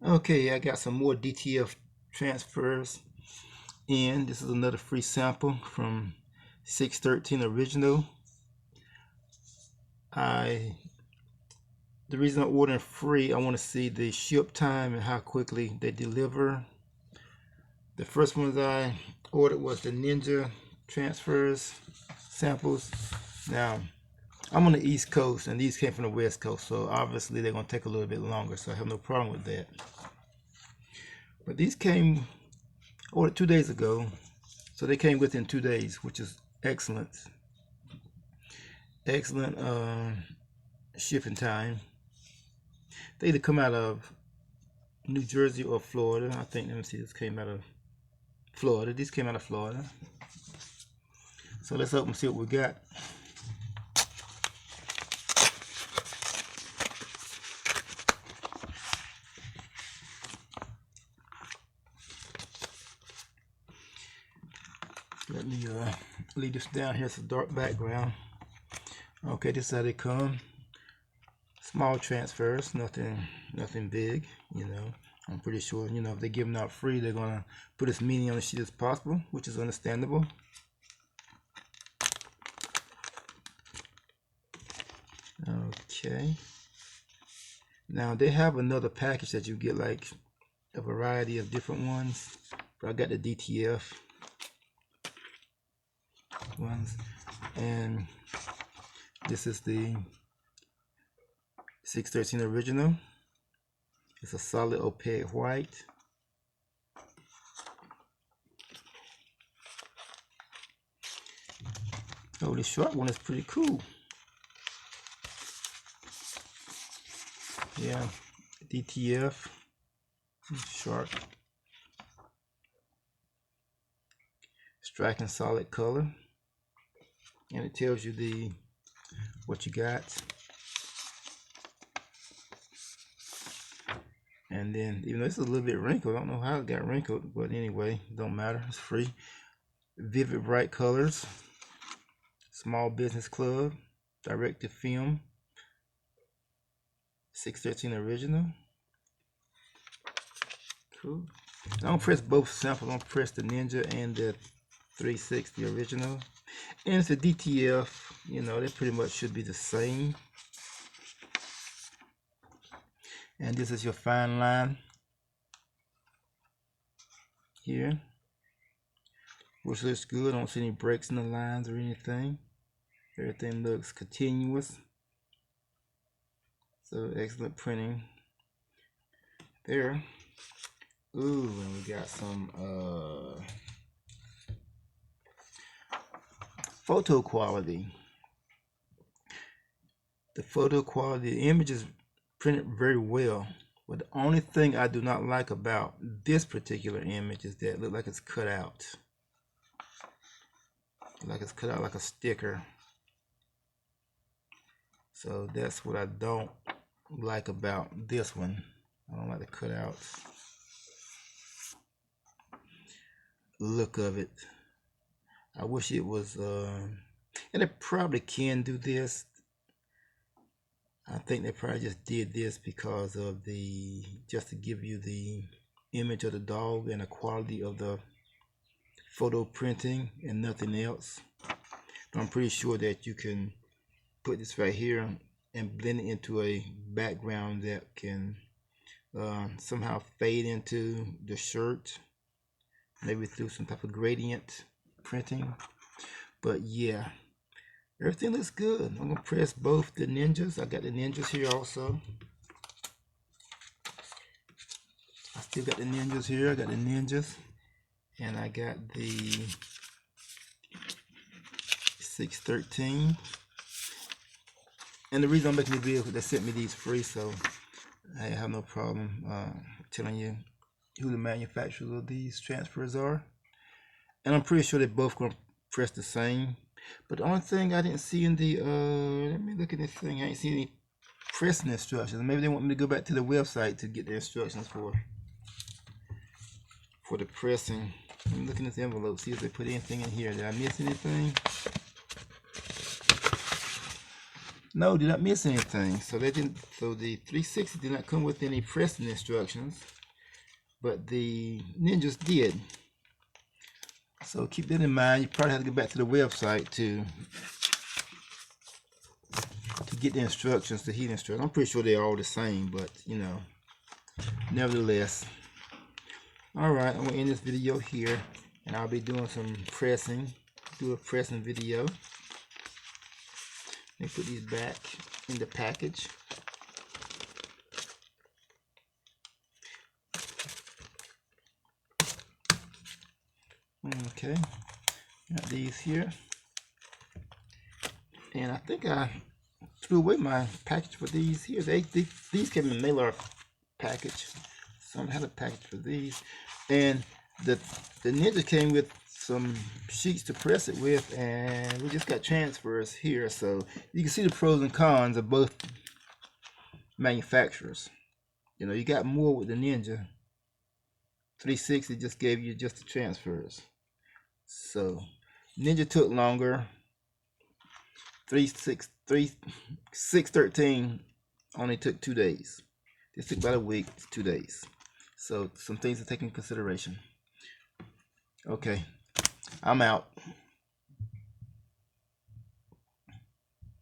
Okay, I got some more DTF transfers in. This is another free sample from 613 original. The reason I'm ordering free, I want to see the ship time and how quickly they deliver. The first ones I ordered was the Ninja transfers samples. Now, I'm on the East Coast and these came from the West Coast, so obviously they're going to take a little bit longer, so I have no problem with that. But these came ordered 2 days ago, so they came within 2 days, which is excellent. Excellent shipping time. They either come out of New Jersey or Florida. I think, let me see, this came out of Florida. These came out of Florida. So let's open and see what we got. Let me leave this down here. It's a dark background. Okay, this is how they come. Small transfers, nothing big, you know. I'm pretty sure, you know, if they give them out free, they're gonna put as many on the sheet as possible, which is understandable. Okay. Now they have another package that you get, like a variety of different ones. But I got the DTF ones, and this is the 613 original. It's a solid opaque white. Oh, the short one is pretty cool. Yeah, DTF short. Striking solid color, and it tells you what you got. And then, even though this is a little bit wrinkled, I don't know how it got wrinkled, but anyway, don't matter, it's free. Vivid bright colors, Small Business Club, direct to film, 613 original. Cool. I don't press both samples. I don't press the Ninja and the 360 original. And it's a DTF, you know, they pretty much should be the same. And this is your fine line here, which looks good. I don't see any breaks in the lines or anything. Everything looks continuous. So excellent printing there. Ooh, and we got some photo quality. The photo quality, the image is printed very well. But the only thing I do not like about this particular image is that it looks like it's cut out. Like it's cut out like a sticker. So that's what I don't like about this one. I don't like the cutouts. Look of it. I wish it was, and it probably can do this. I think they probably just did this because of just to give you the image of the dog and the quality of the photo printing and nothing else. But I'm pretty sure that you can put this right here and blend it into a background that can somehow fade into the shirt, maybe through some type of gradient printing. But yeah, everything looks good. I'm gonna press both the Ninjas. I got the Ninjas here also. I still got the Ninjas here. I got the Ninjas, and I got the 613. And the reason I'm making this video is they sent me these free, so I have no problem telling you who the manufacturers of these transfers are. And I'm pretty sure they're both going to press the same. But the only thing I didn't see in the, let me look at this thing. I ain't see any pressing instructions. Maybe they want me to go back to the website to get the instructions for the pressing. I'm looking at this envelope, see if they put anything in here. Did I miss anything? No, did not miss anything. So they didn't. So the 360 did not come with any pressing instructions, but the Ninjas did. So keep that in mind. You probably have to go back to the website to get the instructions, the heat instructions. I'm pretty sure they're all the same, but you know, nevertheless. All right, I'm gonna end this video here, and I'll be doing some pressing. Do a pressing video. Let me put these back in the package. Okay, got these here, and I think I threw away my package for these here. These came in a mailer package, so I had a package for these, and the Ninja came with some sheets to press it with, and we just got transfers here, so you can see the pros and cons of both manufacturers. You know, you got more with the Ninja. 360 just gave you just the transfers. So Ninja took longer. 613 only took 2 days. This took about a week, 2 days. So some things to take into consideration. Okay, I'm out.